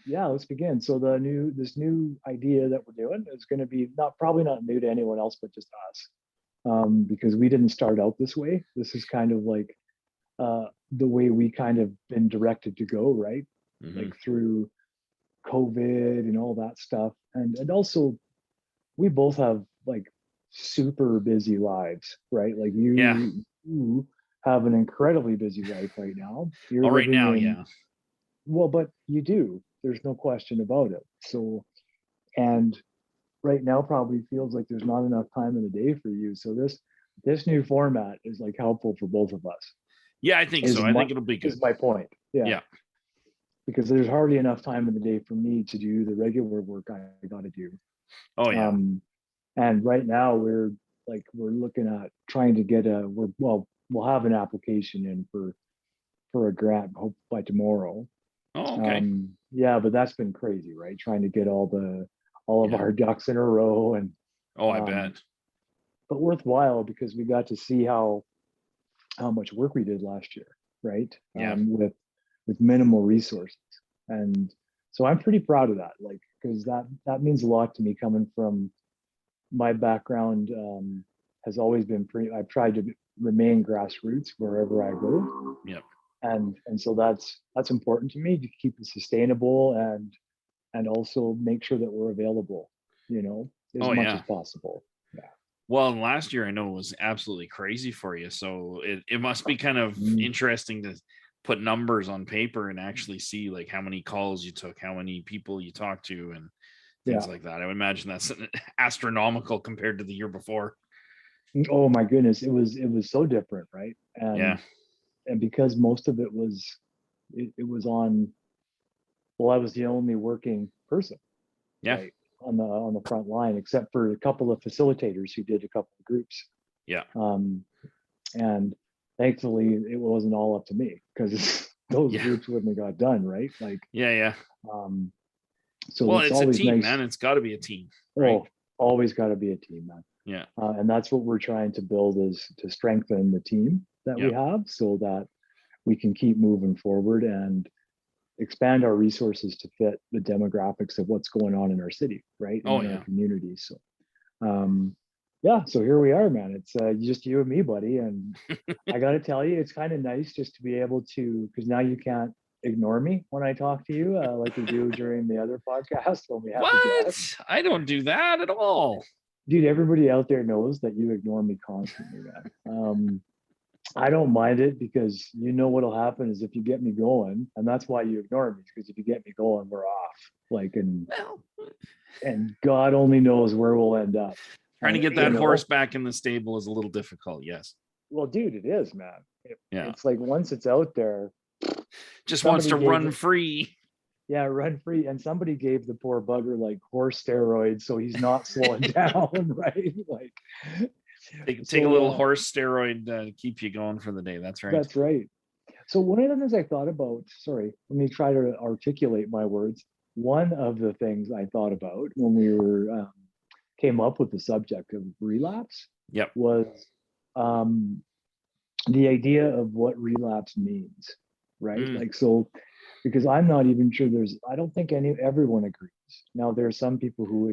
Yeah, let's begin. So this new idea that we're doing is going to be probably not new to anyone else, but just us, because we didn't start out this way. This is kind of like the way we kind of been directed to go, right? Hmm. Like through COVID and all that stuff, and also we both have like super busy lives, right? Like Yeah. you have an incredibly busy life right now. You're Oh, right living now, in yeah. well, but you do. There's no question about it. So, and right now probably feels like there's not enough time in the day for you. So this new format is like helpful for both of us. Yeah, I think Is so. I my think it'll be good. is my point. Yeah, Yeah. because there's hardly enough time in the day for me to do the regular work I got to do. Oh, yeah. Um, and right now we're looking at trying to get we'll have an application in for a grant hope by tomorrow. Oh, okay. Yeah, but that's been crazy, right? Trying to get all of Yeah. our ducks in a row, and Oh, I um, bet. but worthwhile because we got to see how much work we did last year, right? Yeah. With minimal resources, and so I'm pretty proud of that, like because that means a lot to me coming from my background. Has always been pretty. I've tried to remain grassroots wherever I go, Yep. and so that's important to me to keep it sustainable and also make sure that we're available, as Oh, much as yeah. possible. Yeah. Well, last year I know was absolutely crazy for you. So it must be kind of Mm, interesting to put numbers on paper and actually see like how many calls you took, how many people you talked to, and things yeah. like that. I would imagine that's astronomical compared to the year before. Oh my goodness, it was so different, right? Yeah. And because most of it it was on. Well, I was the only working person, Yeah. right, on the front line, except for a couple of facilitators who did a couple of groups. Yeah. Um, and thankfully, it wasn't all up to me because those Yeah. groups wouldn't have got done, right? Like, Yeah. Yeah. um, so Well, it's it's a always team, nice. man. It's got to be a team, right? Oh, always got to be a team, man. Yeah. And that's what we're trying to build is to strengthen the team that Yeah. we have so that we can keep moving forward and expand our resources to fit the demographics of what's going on in our city, right? And Oh, in our yeah. communities. So, yeah, so here we are, man. It's just you and me, buddy. And I got to tell you, it's kind of nice just to be able to, because now you can't ignore me when I talk to you, like we do during the other podcast when we have the guests. What? I don't do that at all. Dude, everybody out there knows that you ignore me constantly, man. I don't mind it because you know what'll happen is if you get me going, and that's why you ignore me, because if you get me going, we're off. Like, Well, and God only knows where we'll end up. trying to And get that horse back in the stable is a little difficult. Yes. well, dude, it is, man. Yeah. It's like once it's out there, Just wants somebody to gave run it, free. yeah, run free, and somebody gave the poor bugger like horse steroids, so he's not slowing down, right? Like, Take a so little horse steroid to keep you going for the day. That's right. that's right. So one of the things I thought about, sorry, let me try to articulate my words. One of the things I thought about when we were came up with the subject of relapse Yep. was um, the idea of what relapse means, right? Mm, Like, so because I'm not even sure I don't think everyone agrees. Now there are some people who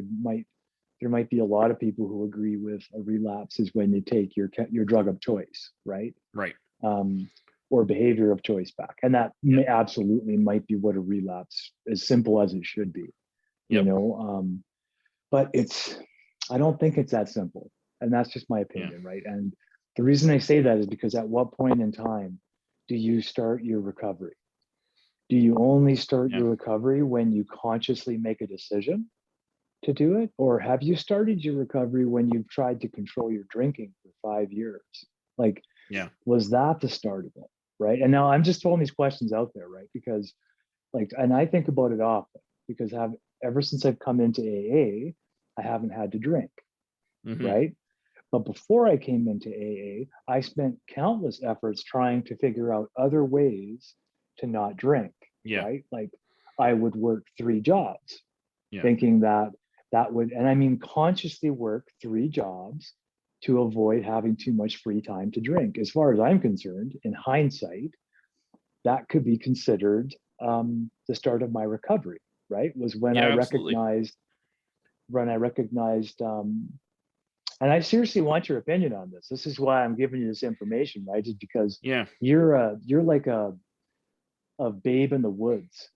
there might be a lot of people who agree with a relapse is when you take your drug of choice, right? right. Um, or behavior of choice back. And that Yep. absolutely might be what a relapse, as simple as it should be, you Yep. know. But I don't think it's that simple. And that's just my Yeah. opinion, right? And the reason I say that is because at what point in time do you start your recovery? Do you only start Yeah. your recovery when you consciously make a decision to do it? Or have you started your recovery when you've tried to control your drinking for 5 years? Like, Yeah. was that the start of it? Right. And now I'm just throwing these questions out there, right? Because and I think about it often because ever since I've come into AA, I haven't had to drink, Hmm. right? But before I came into AA, I spent countless efforts trying to figure out other ways to not drink, Yeah. right? Like I would work 3 jobs Yeah. thinking that would, and I mean consciously work 3 jobs to avoid having too much free time to drink. As far as I'm concerned, in hindsight, that could be considered the start of my recovery, right? Was when I Yeah, absolutely. recognized, and I seriously want your opinion on this. This is why I'm giving you this information, right? Just because Yeah. you're like a babe in the woods,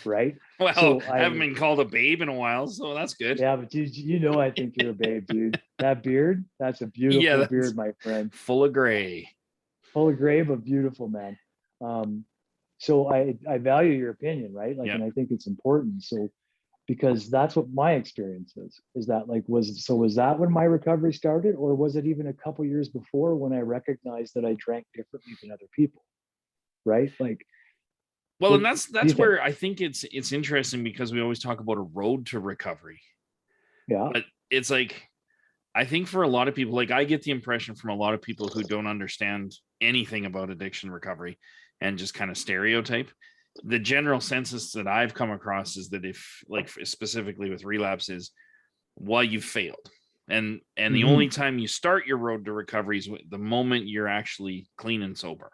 right? Well, So I haven't I been called a babe in a while, so that's good. yeah, but you know I think you're a babe, dude. That beard, that's a Yeah, beautiful that's beard, my friend. full of gray. Full of gray, but beautiful, man. Um, so I value your opinion, right? Like, Yeah. and I think it's important. So because that's what my experience is that like was that when my recovery started, or was it even a couple years before when I recognized that I drank differently than other people, right? Like, Well, what and do you that's think? where I think it's interesting because we always talk about a road to recovery. Yeah. But it's like I think for a lot of people, like I get the impression from a lot of people who don't understand anything about addiction recovery and just kind of stereotype. The general census that I've come across is that if, like, specifically with relapse, is why you've failed, and the only Hmm. time you start your road to recovery is the moment you're actually clean and sober.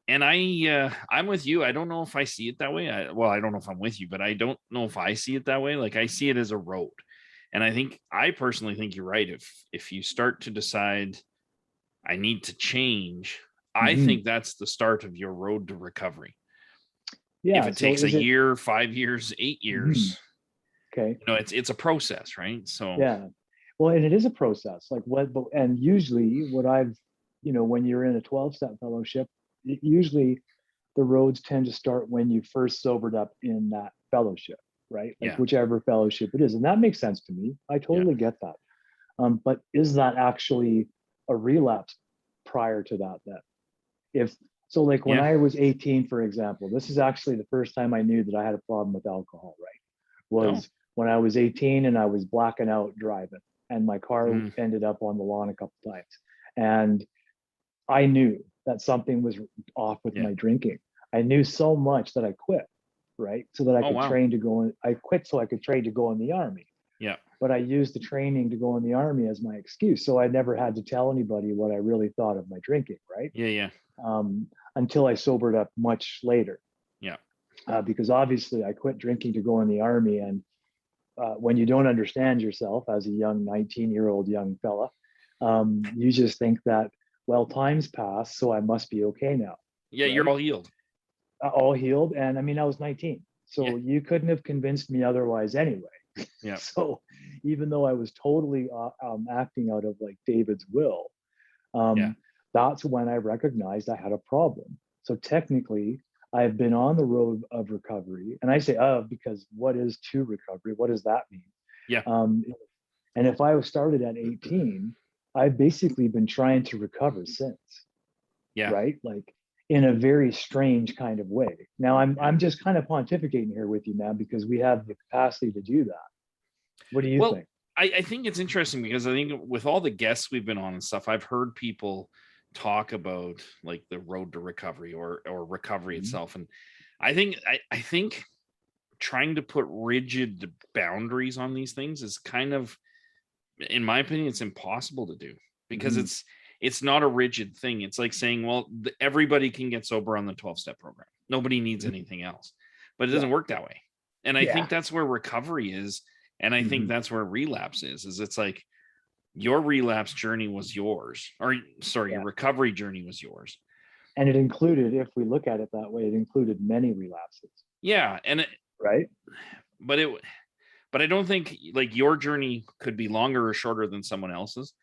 And I'm with you. I don't know if I see it that way. Well, I don't know if I'm with you, but I don't know if I see it that way. Like I see it as a road. And I personally think you're right. If you start to decide I need to change, I Hmm. think that's the start of your road to recovery. If Yeah. it So takes a is it? year, 5 years, eight Mhm. years, Okay. it's a process, right? So Yeah. Well, and it is a process. Like what, but, and usually what I've, when you're in a 12-step fellowship, usually the roads tend to start when you first sobered up in that fellowship, right? Like yeah, whichever fellowship it is. And that makes sense to me. I yeah. totally get that. But is that actually a relapse prior to that then? If so, like when Yeah. I was 18, for example, this is actually the first time I knew that I had a problem with alcohol, right? Oh. Was when I was 18 and I was blacking out driving, and my car Mm, ended up on the lawn a couple times. And I knew that something was off with yeah. my drinking. I knew so much that I quit, right? So that I Oh could wow. train to go in. I quit so I could train to go in the army. Yeah. But I used the training to go in the army as my excuse. So I never had to tell anybody what I really thought of my drinking, right? Yeah. Yeah. Um, until I sobered up much later. Yeah. Because obviously I quit drinking to go in the army. And when you don't understand yourself as a young 19-year-old young fella, you just think that, well, time's passed, so I must be okay now, Yeah. You're right? all healed. All healed. And I mean, I was 19. Yeah. So you couldn't have convinced me otherwise anyway. Yeah. So even though I was totally acting out of like David's will, Yeah. um, that's when I recognized I had a problem. So technically, I've been on the road of recovery. And I say of because what is to recovery? What does that mean? Yeah. Um, and if I was started at 18, I've basically been trying to recover since, Yeah. right? Like in a very strange kind of way. Now Yeah. I'm just kind of pontificating here with you, man, because we have the capacity to do that. What do you Well, think? I think it's interesting because I think with all the guests we've been on and stuff, I've heard people talk about like the road to recovery or recovery Mhm. itself. And I think trying to put rigid boundaries on these things is kind of, in my opinion, it's impossible to do because Mhm. it's not a rigid thing. It's like saying, well, everybody can get sober on the 12-step program. Nobody needs Mhm. anything else. But it Yeah. doesn't work that way. And I think Yeah. that's where recovery is. And I think Mhm. that's where relapse is it's like your relapse journey was yours, or sorry, your Yeah. recovery journey was yours. And it included, if we look at it that way, it included many relapses, Yeah. right? But it, but I don't think like your journey could be longer or shorter than someone else's.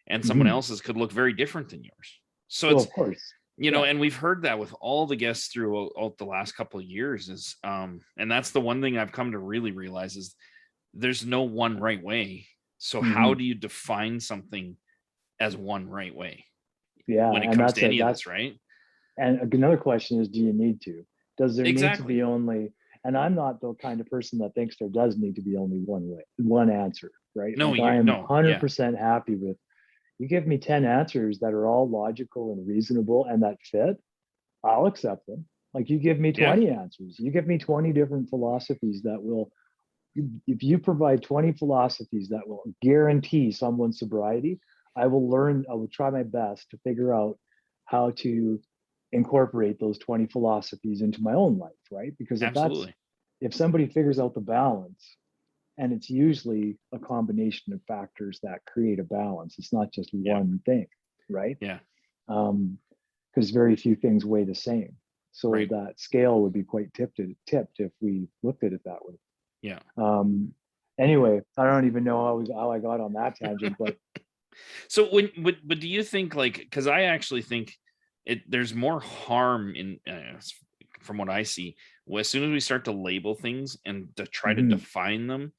And someone Mhm. else's could look very different than yours. So Well, it's, of course. Yeah. and we've heard that with all the guests throughout the last couple of years is and that's the one thing I've come to really realize is there's no one right way. So how Hmm. do you define something as one right way Yeah. when it And comes to any of this, right? another question is, do you need to? Does there need to Exactly. be only, and I'm not the kind of person that thinks there does need to be only one way, one answer, right? No, Like I am no, yeah, 100% happy with, you give me 10 answers that are all logical and reasonable and that fit, I'll accept them. Like you give me yeah, 20 answers, you give me 20 different philosophies that will, if you provide 20 philosophies that will guarantee someone's sobriety, I will try my best to figure out how to incorporate those 20 philosophies into my own life, right? Because Absolutely. if somebody figures out the balance, and it's usually a combination of factors that create a balance, it's not just Yeah. one thing, right? Yeah. Because very few things weigh the same. So Right. that scale would be quite tipped if we looked at it that way. Yeah. Anyway, I don't even know how I got on that tangent, but So but do you think, like, because I actually think there's more harm in, from what I see, as soon as we start to label things and to try to mhm, define them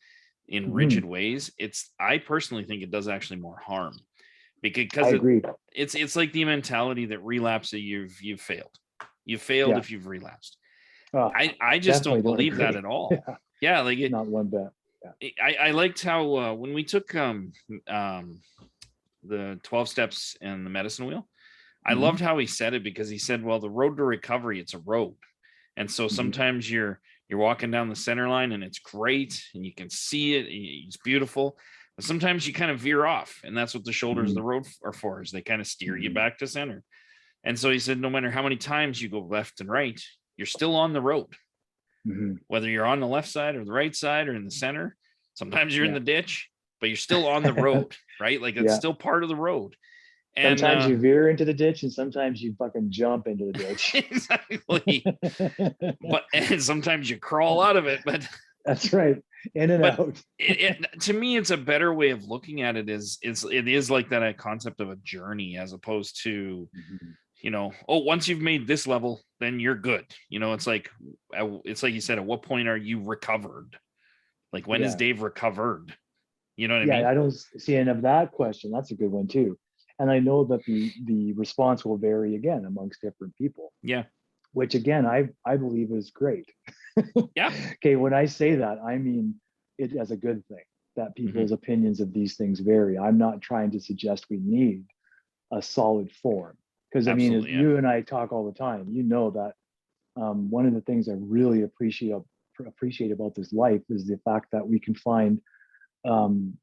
in rigid mhm, ways, I personally think it does actually more harm, I because agree. it's like the mentality that relapse, you've failed. You've failed Yeah, if you've relapsed. oh, I just definitely don't don't believe that agree. at all. Yeah, Yeah, like not one bit. Yeah. I liked how, when we took um the 12 steps and the medicine wheel, I Hmm. loved how he said it, because he said, well, the road to recovery, it's a road. And so Hmm. sometimes you're walking down the center line and it's great and you can see it, it's beautiful. But sometimes you kind of veer off, and that's what the shoulders of Hmm. the road are for, is they kind of steer you Hmm. back to center. And so he said, no matter how many times you go left and right, you're still on the road, Hmm. whether you're on the left side or the right side or in the center. Sometimes you're in Yeah. the ditch, but you're still on the road, right? Like it's Yeah. still part of the road. And Sometimes you veer into the ditch and sometimes you fucking jump into the ditch. exactly. But and sometimes you crawl out of it, That's right. In and but out. to me, it's a better way of looking at it. It is like that, a concept of a journey, as opposed to, Mhm. oh, once you've made this level, then you're good. It's like you said, at what point are you recovered? Like, when is Yeah. Dave recovered? You know what I Yeah. mean? I don't see any of that question. That's a good one too. And I know that the response will vary again amongst different people, Yeah. which again I believe is great. Yeah. Okay, when I say that, I mean it as a good thing that Hmm. people's opinions of these things vary. I'm not trying to suggest we need a solid form. Because I mean, as Absolutely. Yeah. you and I talk all the time, you know that one of the things I really appreciate about this life is the fact that we can find um,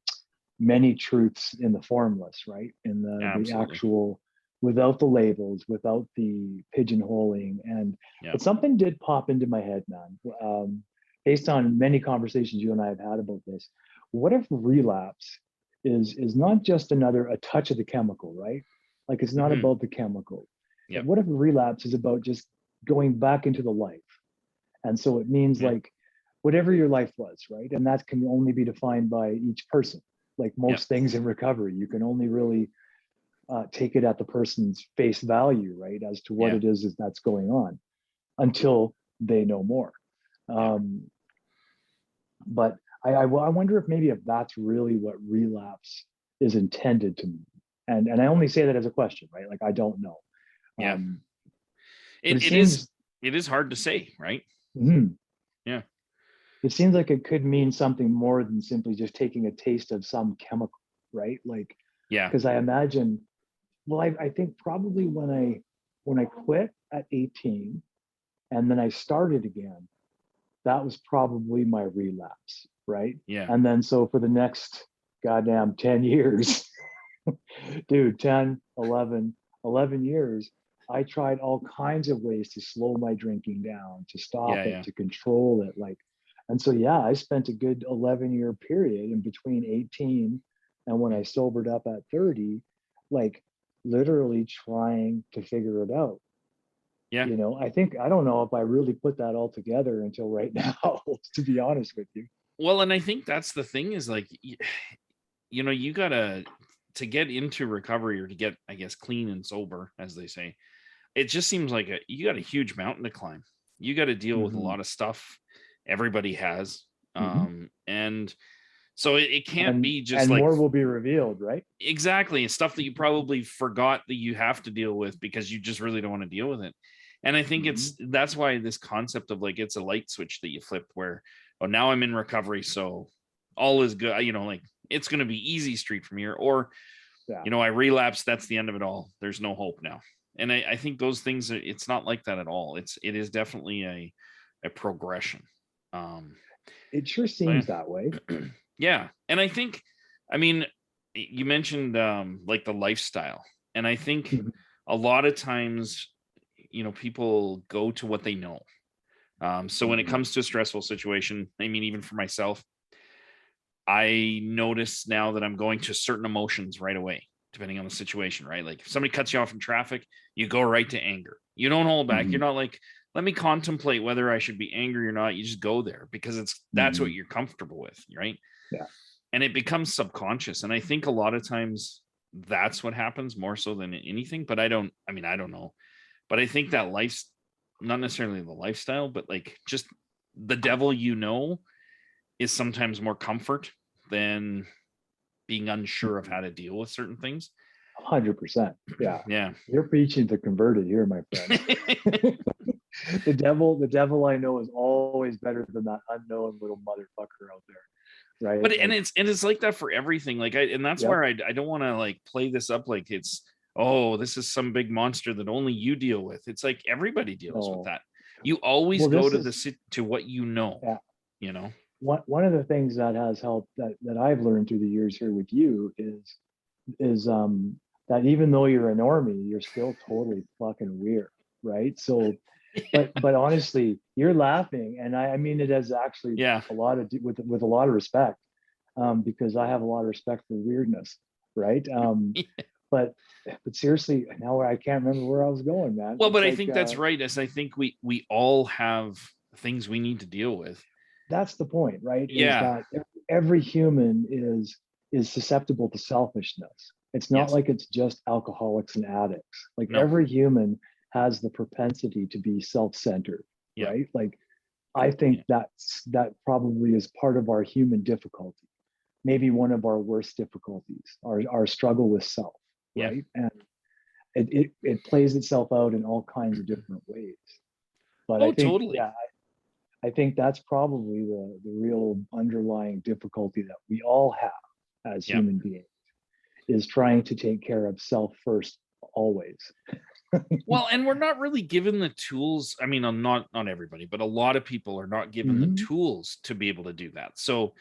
many truths in the formless, right? In the Absolutely. actual, without the labels, without the pigeonholing. And Yeah. but something did pop into my head, man. Based on many conversations you and I have had about this, what if relapse is not just a touch of the chemical, right? Like it's not Hmm. about the chemical. But Yep. what if relapse is about just going back into the life? And so it means Yeah. like whatever your life was, right? And that can only be defined by each person. Like Yep. most things in recovery, you can only really take it at the person's face value, right, as to what Yeah. it is that's going on until they know more. Yeah. Um, but I wonder if maybe if that's really what relapse is intended to mean. And I only say that as a question, right? Like I don't know. Yeah. Um, but It it is it is hard to say, right? mhm, Yeah. it seems like it could mean something more than simply just taking a taste of some chemical, right? Like, Yeah. because I imagine, well, I think probably when I quit at 18 and then I started again, that was probably my relapse, right? Yeah. And then so for the next goddamn 10 years, dude, 10, 11 years, I tried all kinds of ways to slow my drinking down, to Yeah. stop it, Yeah. to control it. Like, and so, yeah, I spent a good 11-year period in between 18 and when I sobered up at 30, like literally trying to figure it out. Yeah. I think, I don't know if I really put that all together until right now, to be honest with you. Well, and I think that's the thing, is like, you gotta, to get into recovery, or to get, I guess, clean and sober, as they say. It just seems like you got a huge mountain to climb. You got to deal with a Hmm. lot of stuff everybody has. Hmm. And so it can't And be just and like, more will be revealed, right? exactly, stuff that you probably forgot that you have to deal with because you just really don't want to deal with it. And I think Hmm. that's why this concept of, like, it's a light switch that you flip, where, oh, now I'm in recovery, so all is good, like, it's going to be easy street from here. Or, Yeah. I relapse, that's the end of it all, there's no hope now. And I think those things it's not like that at all. It is definitely a progression. um It sure so seems that way. yeah. Yeah, and I think, I mean, you mentioned, like, the lifestyle, and I think Mhm. a lot of times, people go to what they know. So when it Mhm. comes to a stressful situation, I mean, even for myself, I notice now that I'm going to certain emotions right away, depending on the situation, right? Like if somebody cuts you off in traffic, you go right to anger. You don't hold back. You're Mhm. not like, let me contemplate whether I should be angry or not. You just go there because that's what Mhm. you're comfortable with, right? Yeah. And it becomes subconscious. And I think a lot of times that's what happens more so than anything. But I don't know. But I think that life's not necessarily the lifestyle, but like just the devil, is sometimes more comfort than being unsure of Mhm. how to deal with certain things. 100%. Yeah. Yeah. You're preaching to converted here, my friend. The devil I know is always better than that unknown little motherfucker out there, right? But and Like, it's like that for everything. Like and that's yep. where I don't want to like play this up like it's, oh, this is some big monster that only you deal with. It's like everybody deals with No. that. You always Well, go this to is, to what you know, yeah. you know. One of the things that has helped that I've learned through the years here with you is that even though you're a normie, you're still totally fucking weird, right? So, but honestly, you're laughing, and I mean it as actually Yeah. a lot of with a lot of respect, because I have a lot of respect for weirdness, right? But seriously, now I can't remember where I was going, man. Well, It's but I like think that's right. As I think we all have things we need to deal with. that's the point, right? Is Yeah. that every human is susceptible to selfishness. It's not Yes. like it's just alcoholics and addicts. Like No. every human has the propensity to be self-centered, Yeah. right? Like I think Yeah. that probably is part of our human difficulty. Maybe one of our worst difficulties, our struggle with self, Yeah. right? And it plays itself out in all kinds of different ways. But I Oh, think, totally. yeah, I think that's probably the real underlying difficulty that we all have as Yeah. human beings is trying to take care of self first always. Well, and we're not really given the tools. I mean, not everybody, but a lot of people are not given the Mhm. tools to be able to do that. So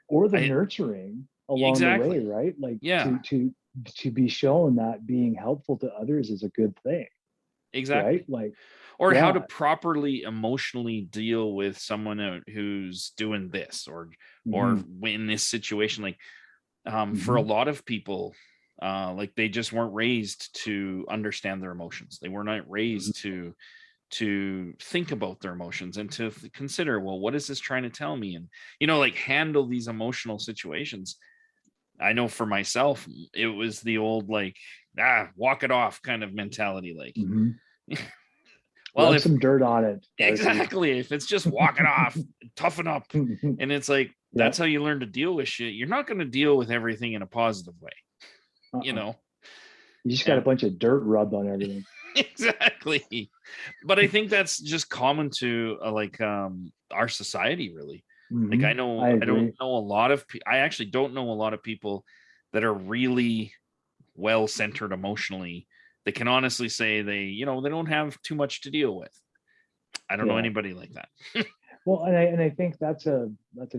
Or the I nurturing along the way, exactly. right? Like Yeah, to be shown that being helpful to others is a good thing, right? exactly. Like, Or how to yeah. properly emotionally deal with someone who's doing this or Hmm. in this situation. Like for a Hmm. lot of people, like they just weren't raised to understand their emotions. They were not raised to think about their emotions and to consider, well, what is this trying to tell me? And like handle these emotional situations. I know for myself, it was the old like, walk it off kind of mentality. Like, Hmm. well, Rub if some dirt on it, Darcy. exactly, if it's just walk it off, toughen up. And it's like, Yeah. that's how you learn to deal with shit. You're not going to deal with everything in a positive way, you Uh-uh. know? You just got a And bunch of dirt rubbed on everything. exactly. But I think that's just common to our society, really. Like Hmm. I I don't agree. know a lot of I actually don't know a lot of people that are really well centered emotionally that can honestly say they don't have too much to deal with. I don't know Yeah. anybody like that. Well, and I think that's a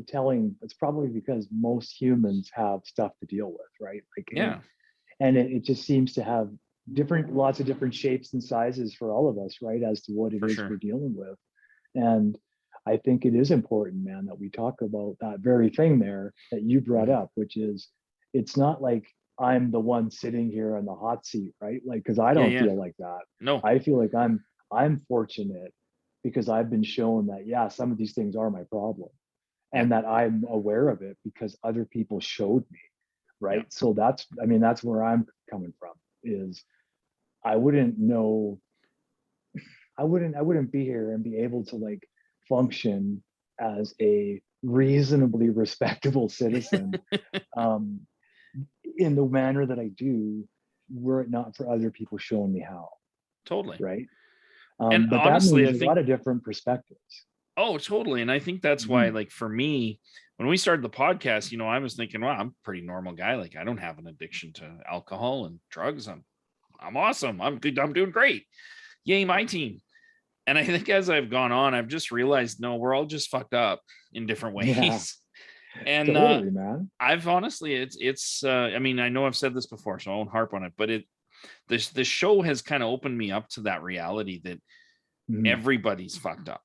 telling. It's probably because most humans have stuff to deal with, right? Like, Yeah, and it just seems to have lots of different shapes and sizes for all of us, right? As to what it for is sure. we're dealing with, and I think it is important, man, that we talk about that very thing there that you brought Mhm. up, which is it's not like I'm the one sitting here on the hot seat, right? Like, because I Yeah, don't yeah. feel like that. No. I feel like I'm fortunate because I've been shown that, yeah, some of these things are my problem Yeah. and that I'm aware of it because other people showed me, Yeah. right? So that's where I'm coming from is I wouldn't know, I wouldn't be here and be able to like function as a reasonably respectable citizen um, in the manner that I do were it not for other people showing me how, Totally. right? And But that honestly, I means a think, lot of different perspectives. oh, totally. And I think that's why, Mhm. like, for me, when we started the podcast, I was thinking, wow, I'm a pretty normal guy. Like, I don't have an addiction to alcohol and drugs. I'm awesome. I'm good. I'm doing great. Yay, my team. And I think as I've gone on, I've just realized, no, we're all just fucked up in different Yeah, ways. And totally, man. I've honestly, I mean, I know I've said this before, so I won't harp on it, but this show has kind of opened me up to that reality that Mhm. everybody's fucked up,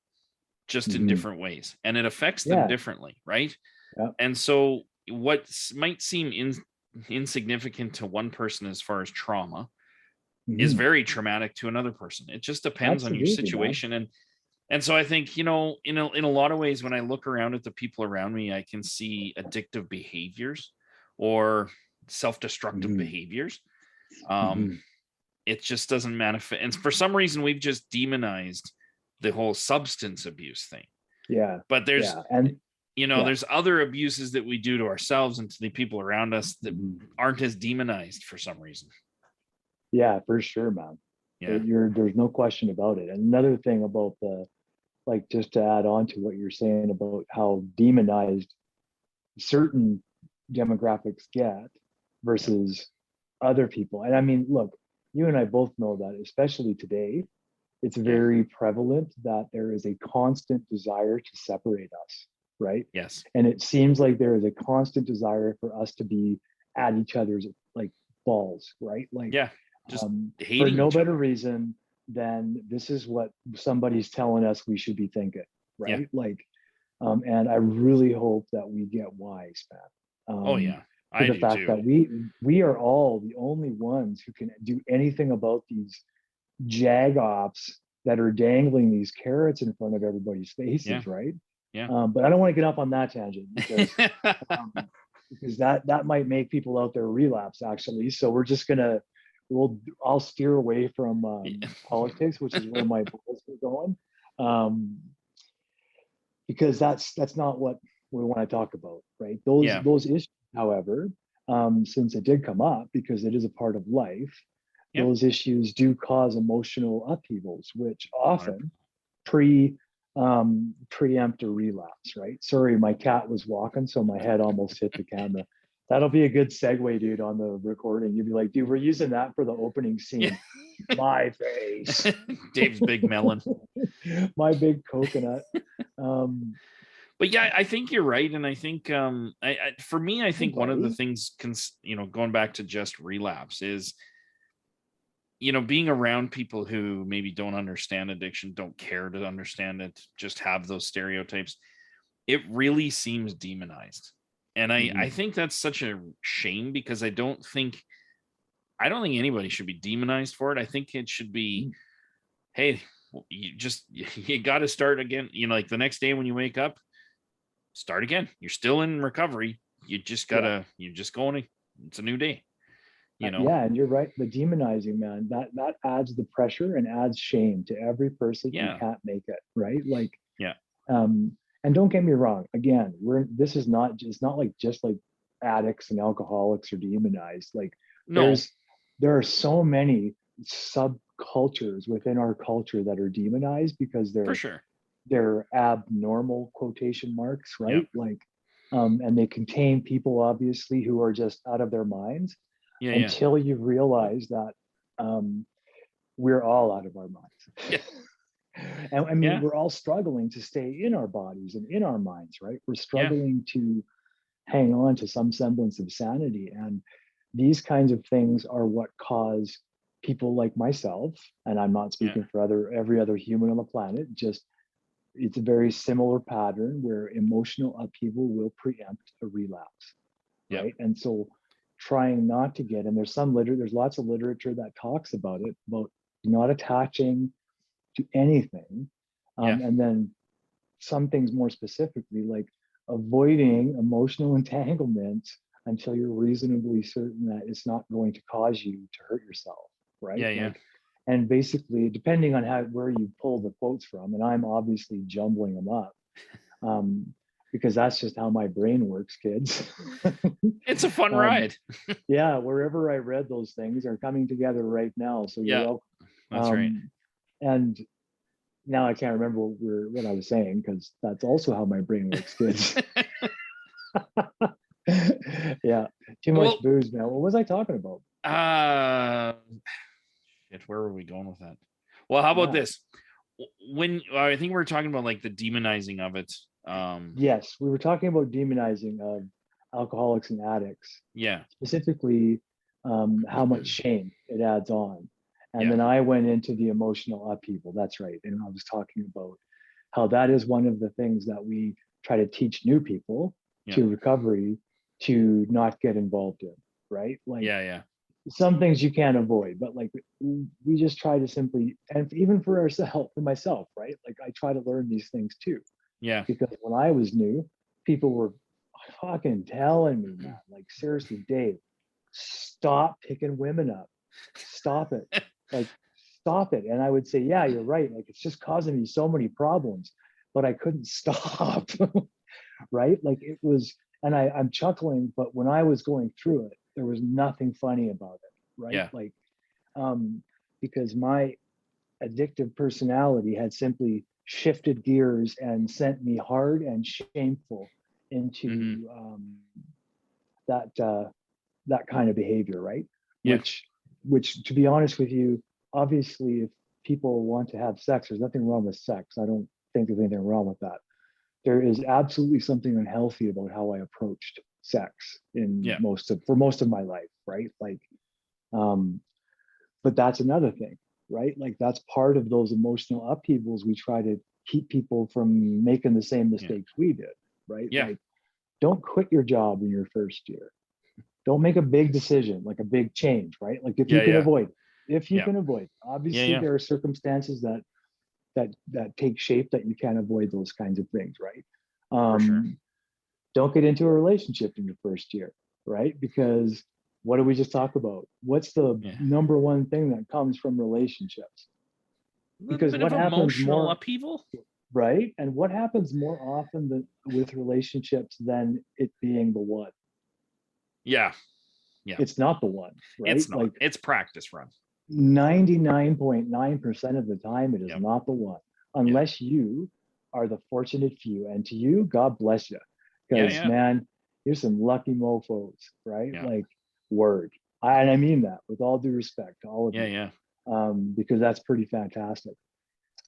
just in Mhm. different ways, and it affects them Yeah. differently, right? Yeah. And so what might seem insignificant to one person as far as trauma is Mhm. very traumatic to another person. It just depends on your Absolutely, man. situation. And so I think, in a lot of ways, when I look around at the people around me, I can see addictive behaviors or self-destructive Mhm. behaviors. Um, Mhm. it just doesn't manifest. And for some reason, we've just demonized the whole substance abuse thing. Yeah. But there's, Yeah. And yeah. there's other abuses that we do to ourselves and to the people around us that Mhm. aren't as demonized for some reason. Yeah, for sure, man. Yeah. There's no question about it. And another thing about like, just to add on to what you're saying about how demonized certain demographics get Yep. versus other people. And I mean, look, you and I both know that, especially today, it's Yeah. very prevalent that there is a constant desire to separate us, right? Yes. And it seems like there is a constant desire for us to be at each other's like balls, right? Like Yeah. Just for hating no each better other. reason than this is what somebody's telling us we should be thinking, Yeah. right? Like, and I really hope that we get wise, man, Oh yeah. to I the do fact too. that we are all the only ones who can do anything about these jagoffs that are dangling these carrots in front of everybody's Yeah. faces, right? Yeah. But I don't want to get off on that tangent um, because that might make people out there relapse actually. So we're just gonna I'll steer away from politics, which is where my balls are going, um, because that's not what we want to talk about, right? Those Yeah. those issues, however, since it did come up because it is a part of life, Yeah. those issues do cause emotional upheavals, which 100%. often preempt a relapse, right? Sorry, my cat was walking, so my head almost hit the camera. That'll be a good segue, dude, on the recording. You'd be like, dude, we're using that for the opening Yeah. scene. My face. Dave's big melon. My big coconut. Um, But yeah, I think you're right, and I think for me, I hey, think one of the buddy. things, going back to just relapse is, being around people who maybe don't understand addiction, don't care to understand it, just have those stereotypes. It really seems demonized, and I Mhm. think that's such a shame because I don't think anybody should be demonized for it. I think it should be, Mhm. hey, you got to start again. Like the next day when you wake up, start again. You're still in recovery. Yeah. You're just going. It's a new day. You know. Yeah, and you're right. The demonizing, man, that adds the pressure and adds shame to every person who Yeah. can't make it, right? Like, Yeah. um, and don't get me wrong. Again, this is not it's not like just like addicts and alcoholics are demonized. Like, No, there's there are so many subcultures within our culture that are demonized because for sure. they're abnormal quotation marks, Yeah. right? Like, and they contain people obviously who are just out of their minds Yeah. Yeah. until you realize that um, we're all out of our minds. Yeah. And I mean, Yeah. we're all struggling to stay in our bodies and in our minds, right? We're Yeah. struggling to hang on to some semblance of sanity. And these kinds of things are what cause people like myself, and I'm not Yeah. speaking for every other human on the planet, just it's a very similar pattern where emotional upheaval will preempt a relapse, Yeah. right? And so trying not to get, and there's lots of literature that talks about it, about not attaching to anything. Yeah. And then some things more specifically, like avoiding emotional entanglements until you're reasonably certain that it's not going to cause you to hurt yourself, right? Yeah. Yeah. Like, and basically, depending on where you pull the quotes from, and I'm obviously jumbling them up, um, because that's just how my brain works, kids. It's a fun um, ride. yeah, wherever I read those things are coming together right now. So you're Yeah. welcome. That's right. And now I can't remember what I was saying because that's also how my brain works, kids. Yeah, too much Well, booze, man. What was I talking about? uh, shit, where were we going with that? Well, how about Yeah. this? When I think we were talking about like the demonizing of it. Yes, we were talking about demonizing of alcoholics and addicts, Yeah. specifically how much shame it adds on. And Yeah. then I went into the emotional upheaval. That's right. And I was talking about how that is one of the things that we try to teach new people Yeah. to recovery to not get involved in, right? Like Yeah. some things you can't avoid, but like we just try to simply, and even for ourselves, for myself, right? Like I try to learn these things too, Yeah. because when I was new, people were fucking telling me, man, like seriously, Dave, stop picking women up. Stop it. Like, stop it. And I would say, yeah, you're right. Like, it's just causing me so many problems, but I couldn't stop. Right. Like, it was, and I'm chuckling, but when I was going through it, there was nothing funny about it. Right. Yeah. Like, um, because my addictive personality had simply shifted gears and sent me hard and shameful Hmm. into that kind of behavior, right? Yeah. Which to be honest with you, obviously, if people want to have sex, there's nothing wrong with sex. I don't think there's anything wrong with that. There is absolutely something unhealthy about how I approached sex in Yeah. most of my life, right? Like, um, but that's another thing, right? Like that's part of those emotional upheavals. We try to keep people from making the same Yeah. mistakes we did, right? Yeah. Like, don't quit your job in your first year. Don't make a big decision, like a big change, right? Like if you Yeah. can Yeah. avoid, if you Yeah. can avoid, Yeah. obviously Yeah. there are circumstances that take shape that you can't avoid those kinds of things, right? For sure. Don't get into a relationship in your first year, right? Because what did we just talk about? What's the Yeah. number one thing that comes from relationships? A little Because bit what of happens emotional more, upheaval. right? And what happens more often than with relationships than it being the one? Yeah. Yeah. It's not the one, right? It's not. Like It's practice run. 99.9% of the time, it is Yeah. not the one, Yeah. unless you are the fortunate few. And to you, God bless you. Yeah. Because, Yeah. man, you're some lucky mofos, right? Yeah. Like, word. And I mean that with all due respect to all of Yeah. you, Yeah. because that's pretty fantastic.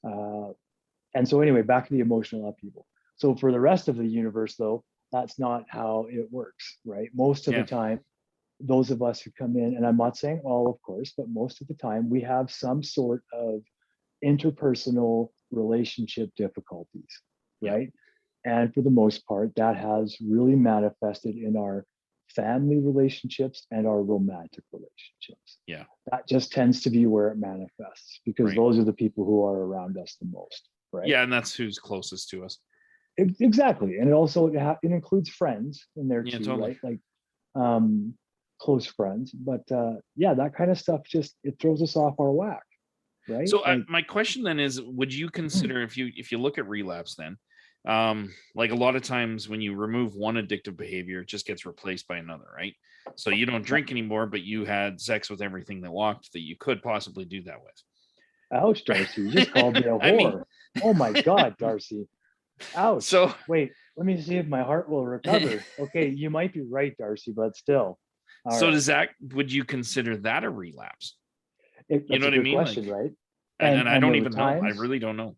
Uh, and so, anyway, back to the emotional upheaval. So, for the rest of the universe, though, that's not how it works, right? Most of the Yeah. time, those of us who come in, and I'm not saying all, of course, but most of the time, we have some sort of interpersonal relationship difficulties, Yeah. right? And for the most part, that has really manifested in our family relationships and our romantic relationships. Yeah. That just tends to be where it manifests because Right. those are the people who are around us the most, right? Yeah. And that's who's closest to us. Exactly. And it also it includes friends in there Yeah. too, Totally. right? Like um, close friends. But yeah, that kind of stuff just it throws us off our whack, right? So Like, my question then is, would you consider, if you look at relapse then, like a lot of times when you remove one addictive behavior, it just gets replaced by another, right? So you don't drink anymore, but you had sex with everything that walked that you could possibly do that ouch, Darcy, you just called me a with. I mean, whore. Oh my God, Darcy. Ouch. so Wait, let me see if my heart will recover. Okay, you might be right, Darcy, but still. All so right. does that, would you consider that a relapse? You know That's a what I good mean? Like, question, right? and I And don't there were even know. I times, really don't know.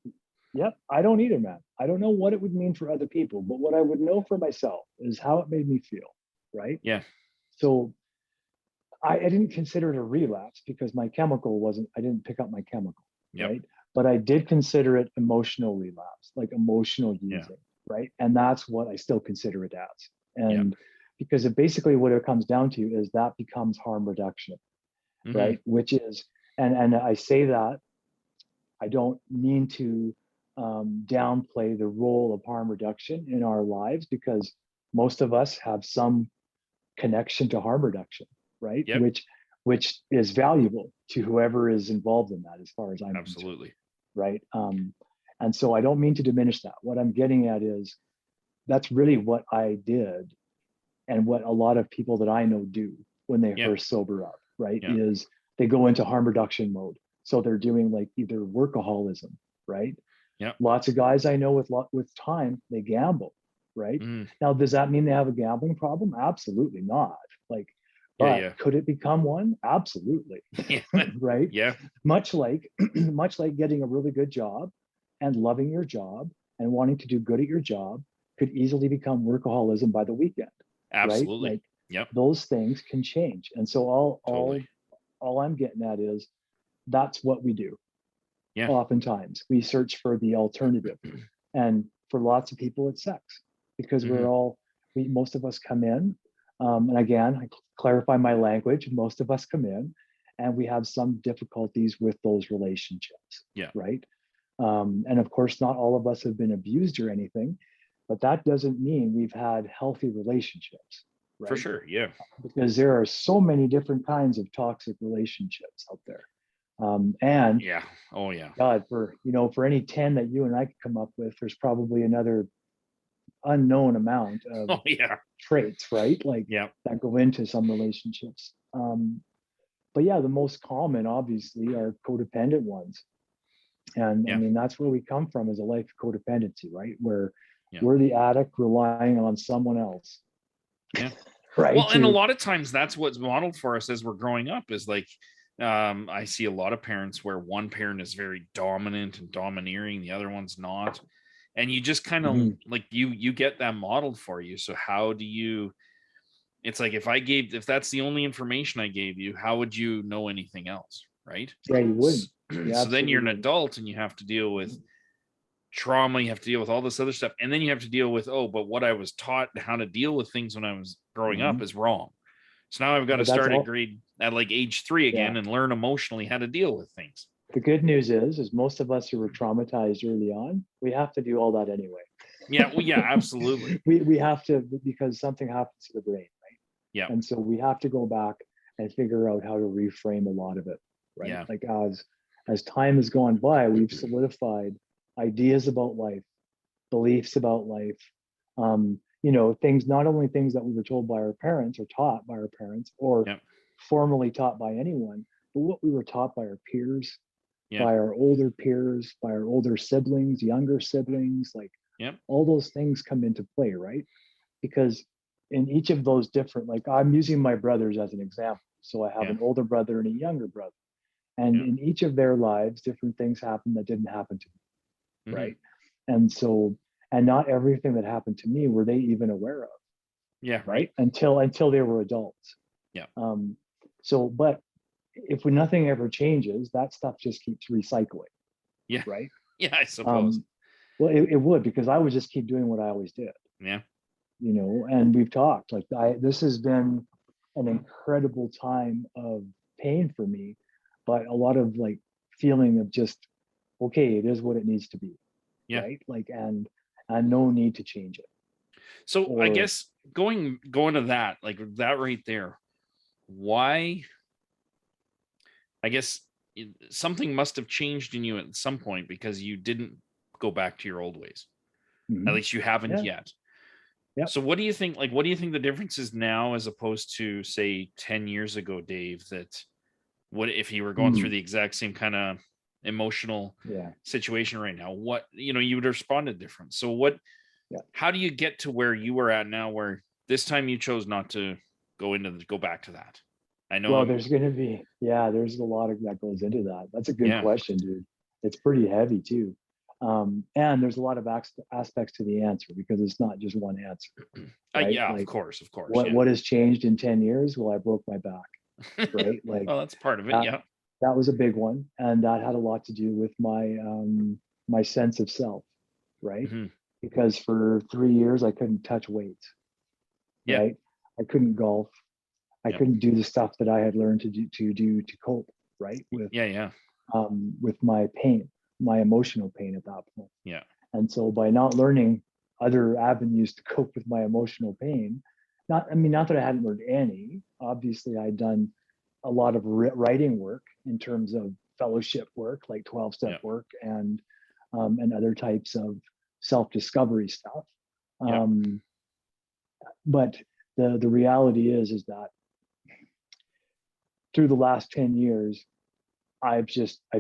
yep, I don't either, man. I don't know what it would mean for other people, but what I would know for myself is how it made me feel, right? Yeah. So I didn't consider it a relapse because my chemical wasn't, I didn't pick up my chemical, Yep. right? But I did consider it emotional relapse, like emotional Yeah. using, right? And that's what I still consider it as. Yep. And because it basically what it comes down to is that becomes harm reduction, Mm-hmm. right? Which is, and I say that, I don't mean to downplay the role of harm reduction in our lives because most of us have some connection to harm reduction, right? Yep. Which is valuable to whoever is involved in that, as far as I'm concerned, Absolutely. right? And so I don't mean to diminish that. What I'm getting at is that's really what I did, and what a lot of people that I know do when they Yeah. first sober up, right? Yeah. Is they go into harm reduction mode. So they're doing like either workaholism, right? Yep. Lots of guys I know with time, they gamble, right? Mm. Now, does that mean they have a gambling problem? Absolutely not. Like, Yeah. but Yeah. could it become one? Absolutely. Yeah. Right? Yeah. Much like much like getting a really good job and loving your job and wanting to do good at your job could easily become workaholism by the weekend, right? Absolutely. Like Yep. those things can change. And so all Totally. all all I'm getting at is that's what we do. Yeah. Oftentimes we search for the alternative, and for lots of people it's sex, because Hmm. most of us come in, and again I clarify my language, most of us come in and we have some difficulties with those relationships, Yeah. right? And of course not all of us have been abused or anything, but that doesn't mean we've had healthy relationships, For right? sure. Yeah. Because there are so many different kinds of toxic relationships out there. And Yeah. Oh yeah. God, for any 10 that you and I could come up with, there's probably another unknown amount of Oh yeah. traits, right? Like Yeah. that go into some relationships. But yeah, the most common obviously are codependent ones. And I Yeah. mean, that's where we come from, as a life of codependency, right? Where Yeah. we're the addict relying on someone else, Yeah. right? Well, and a To lot of times that's what's modeled for us as we're growing up is like, I see a lot of parents where one parent is very dominant and domineering, the other one's not. And you just kind of Mhm. like you get that modeled for you. So how do you, it's like if that's the only information I gave you, how would you know anything else? Right. Yeah, you wouldn't. You So then absolutely you're an wouldn't. adult and you have to deal with trauma, you have to deal with all this other stuff, and then you have to deal with, oh, but what I was taught how to deal with things when I was growing up Mhm. is wrong. So now I've got to But that's start all. at like age 3 Yeah. again and learn emotionally how to deal with things. The good news is most of us who were traumatized early on, we have to do all that anyway. Yeah, well, yeah, absolutely. We have to, because something happens to the brain, right? Yeah, And so we have to go back and figure out how to reframe a lot of it, right? yeah, Like as time has gone by, we've solidified ideas about life, beliefs about life, things, not only things that we were told by our parents or taught by our parents or yeah, formally taught by anyone, but what we were taught by our peers, yeah, by our older peers, by our older siblings, younger siblings, like yeah, all those things come into play, right? Because in each of those different, like I'm using my brothers as an example. So I have yeah, an older brother and a younger brother. And yeah. in each of their lives, different things happen that didn't happen to me, Hmm. right? And so, and not everything that happened to me were they even aware of, Yeah, right. right? Until they were adults. Yeah, Um, but if nothing ever changes, that stuff just keeps recycling, yeah, right? yeah, I suppose. Um, well, it would, because I would just keep doing what I always did, Yeah, and we've talked like this has been an incredible time of pain for me, but a lot of like feeling of just, okay, it is what it needs to be, yeah. right? Like, and no need to change it. So I Or guess going to that, like that right there, why, I guess something must have changed in you at some point because you didn't go back to your old ways. At mhm, least you haven't yeah, yet. yeah, So what do you think, like what do you think the difference is now as opposed to say 10 years ago, Dave, that what if you were going through mm, the exact same kind of emotional yeah, situation right now, what you would have responded different. So what, yeah. how do you get to where you were at now where this time you chose not to go back to that? I know Well, I'm there's going to be, yeah, there's a lot of that goes into that. That's a good yeah. question, dude. It's pretty heavy too. And there's a lot of aspects to the answer, because it's not just one answer, right? Yeah, Like of course, what has changed in 10 years? Well, I broke my back, yeah. right? Like Well, that's part of it, that, yeah. that was a big one. And that had a lot to do with my sense of self, right? Hmm. Because for 3 years, I couldn't touch weights, Yeah, right? I couldn't golf. I yeah, couldn't do the stuff that I had learned to cope, right, yeah, yeah, with my pain, my emotional pain at that point. yeah, And so by not learning other avenues to cope with my emotional pain, not that I hadn't learned any. Obviously, I'd done a lot of writing work in terms of fellowship work, like 12-step yeah, work, and other types of self-discovery stuff. yeah. Um, but the reality is that through the last 10 years, I've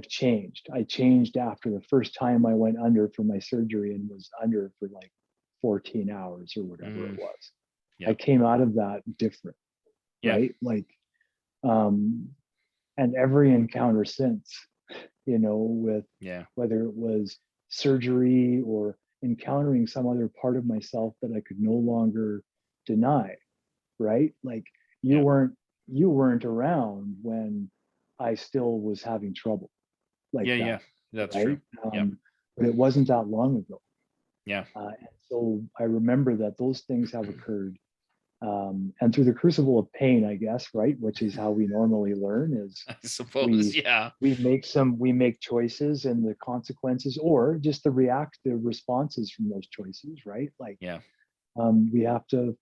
changed. I changed after the first time I went under for my surgery and was under for like 14 hours or whatever it Mm, was. I yeah, came out of that different, yeah, right? Like, um, and every encounter since, with yeah, whether it was surgery or encountering some other part of myself that I could no longer deny, right? Like you Yeah. weren't you weren't around when I still was having trouble like Yeah. Yeah. that, That's true. right? Yep. But it wasn't that long ago. Yeah. And so I remember that those things have occurred. And through the crucible of pain, I guess, right, which is how we normally learn, is I suppose. we Yeah. we make choices, and the consequences, or just the responses from those choices, right? Like Yeah. we have to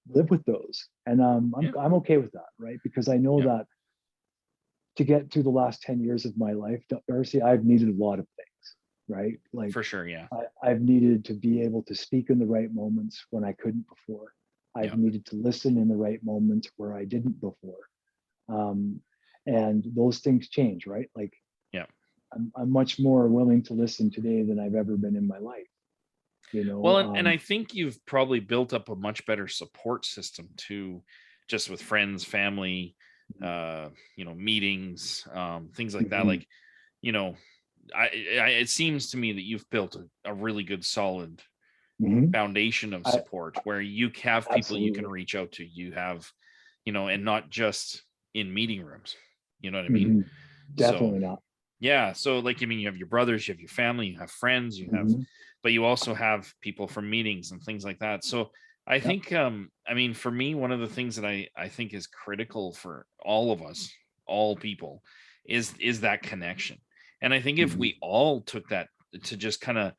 live with those, and Yeah. I'm okay with that, right? Because I know Yeah. that to get through the last 10 years of my life, Darcy, I've needed a lot of things, right? Like For sure. Yeah. I've needed to be able to speak in the right moments when I couldn't before. I've Yeah. needed to listen in the right moments where I didn't before. Um, and those things change, right? Like Yeah. I'm much more willing to listen today than I've ever been in my life, you Well, know? and I think you've probably built up a much better support system too, just with friends, family, meetings, things like that. Mhm, Like, you know, it seems to me that you've built a really good, solid mhm. foundation of I support where you have people you can absolutely. reach out to. You have, and not just in meeting rooms. You know what I mean? Mhm. So Definitely not. yeah, so like I mean, you have your brothers, you have your family, you have friends, Mhm. but you also have people from meetings and things like that. So I Yep. think, I mean, for me, one of the things that I think is critical for all of us, all people, is that connection. And I think if Mhm. we all took that to just kind of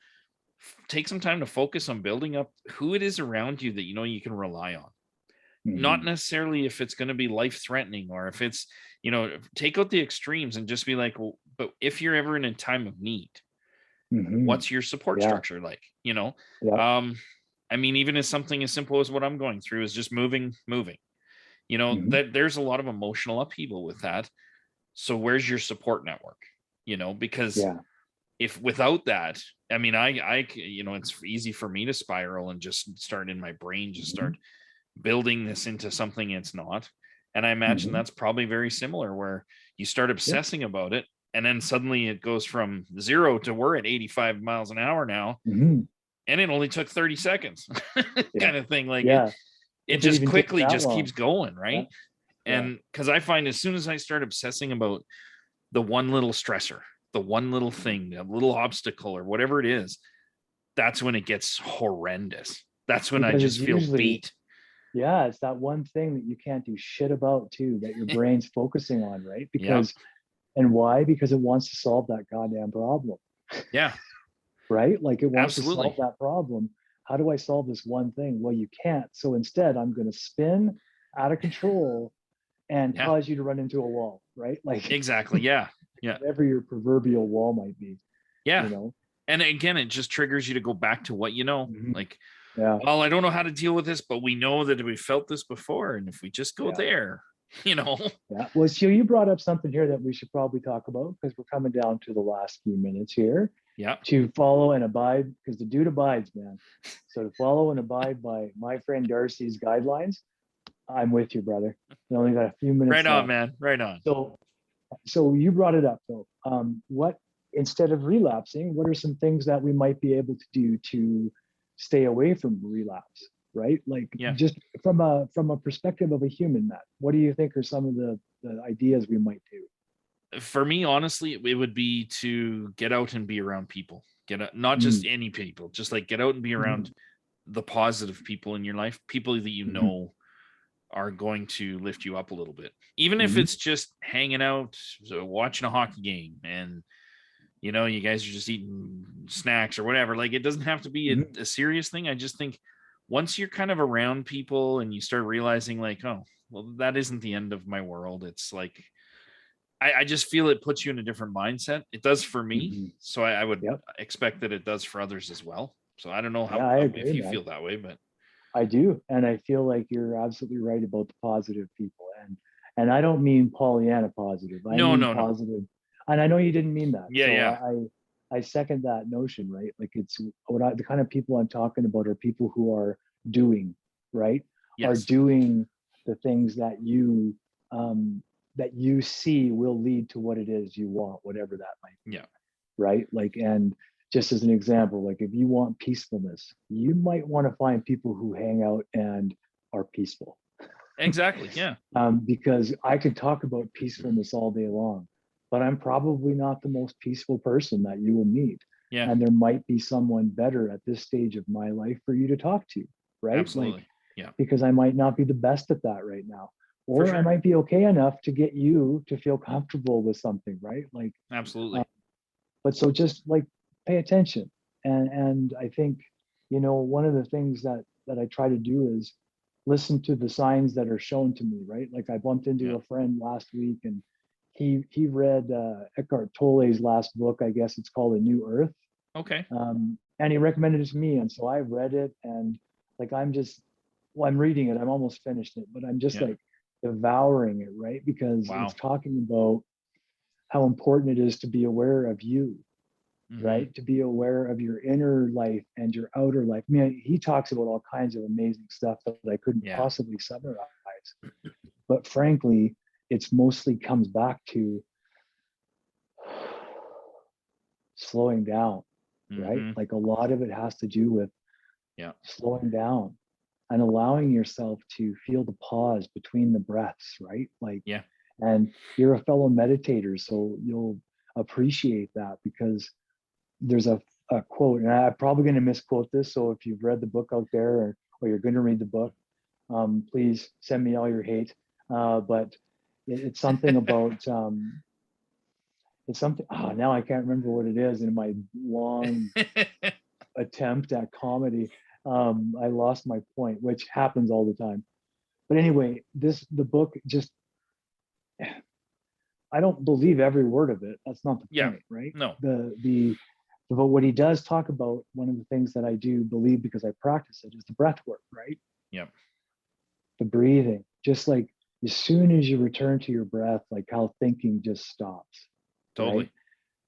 take some time to focus on building up who it is around you that you can rely on, not Mhm. necessarily if it's going to be life threatening or if it's, take out the extremes and just be like, well, but if you're ever in a time of need, Mhm. what's your support Yeah. structure like? Yep. Um, I mean, even as something as simple as what I'm going through is just moving, Mhm. that there's a lot of emotional upheaval with that. So where's your support network? Because Yeah. if without that, I mean, it's easy for me to spiral and just start in my brain, just Mhm. start building this into something it's not. And I imagine Mhm. that's probably very similar where you start Yep. obsessing about it and then suddenly it goes from 0 to we're at 85 miles an hour now Mhm. and it only took 30 seconds Yeah. kind of thing. Like it Yeah. it If it just even takes quickly that just long. keeps going, Yeah. right? Yeah. And because I find as soon as I start obsessing about the one little stressor, the one little Mhm. thing, a little obstacle or whatever it is, that's when it gets horrendous. That's when I Because it's just feel usually, beat. yeah, it's that one thing that you can't do shit about too, that your brain's focusing on, right? Yep. Because, and why? Because it wants to solve that goddamn problem, Yeah, right? Like it wants to solve absolutely. that problem. How do I solve this one thing? Well, you can't. So instead, I'm going to spin out of control and Yeah, cause you to run into a wall, right? Like exactly. Yeah. Yeah. whatever your proverbial wall might be, Yeah. you know? And again, it just triggers you to go back to what you know. Mhm. Like, Yeah. well, I don't know how to deal with this, but we know that we felt this before. And if we just go Yeah. there, you know. Yeah. Well, so you brought up something here that we should probably talk about because we're coming down to the last few minutes here. Yeah. To follow and abide, because the dude abides, man. So to follow and abide by my friend Darcy's guidelines, I'm with you, brother. You only got a few Right minutes on, left. man. Right on. So, so you brought it up though. What instead of relapsing, what are some things that we might be able to do to stay away from relapse? Right, like Yeah. just from a perspective of a human, Matt. What do you think are some of the ideas we might do? For me, honestly, it would be to get out and be around people. Get out, not just Mm, any people, just like get out and be mm, around the positive people in your life, people that mm, are going to lift you up a little bit. Even if mm, it's just hanging out, so watching a hockey game and you guys are just eating snacks or whatever. Like it doesn't have to be mm, a serious thing. I just think once you're kind of around people and you start realizing like, oh, well, that isn't the end of my world. It's like I just feel it puts you in a different mindset. It does for me. mm. So I would Yep. expect that it does for others as well. So I don't know Yeah, I if agree, you man. feel that way, but I do, and I feel like you're absolutely right about the positive people, and I don't mean Pollyanna positive. I no, mean no, no. positive, and I know you didn't mean that. Yeah, So yeah. I second that notion, right? Like it's the kind of people I'm talking about are people who are doing, right? Are Yes. doing the things um, that you see will lead to what it is you want, whatever that might be, Yeah. right? Like, and just as an example, like if you want peacefulness, you might want to find people who hang out and are peaceful, Exactly. Yeah. Because I could talk about peacefulness all day long, but I'm probably not the most peaceful person that you will meet. Yeah. And there might be someone better at this stage of my life for you to talk to, right? Like, Absolutely. Yeah. because I might not be the best at that right now. For Or I sure. might be okay enough to get you to feel comfortable with something, right? Like, uh, Absolutely. but so just like pay attention. And I think, one of the things that I try to do is listen to the signs that are shown to me, right? Like I bumped into Yeah. a friend last week and he read Eckhart Tolle's last book. I guess it's called A New Earth. Okay. And he recommended it to me. And so I read it and like I'm reading it, I'm almost finished it, but I'm just Yeah. like devouring it, right? Because it's Wow. talking about how important it is to be aware of you, Hmm. right? To be aware of your inner life and your outer life. I mean, he talks about all kinds of amazing stuff that I couldn't Yeah. possibly summarize. But frankly, it's mostly comes back to slowing down, right? Hmm. Like a lot of it has to do with Yeah. slowing down and allowing yourself to feel the pause between the breaths, right? Like, Yeah. and you're a fellow meditator, so you'll appreciate that because there's a quote, and I'm probably going to misquote this. So if you've read the book out there or you're going to read the book, please send me all your hate. But it's something about, it's something, now I can't remember what it is in my long attempt at comedy. I lost my point, which happens all the time. But anyway, the book just, I don't believe every word of it. That's not the Yeah. point, right? No. But what he does talk about, one of the things that I do believe because I practice it, is the breath work, right? Yeah. The breathing. Just like as soon as you return to your breath, like how thinking just stops, right? Totally.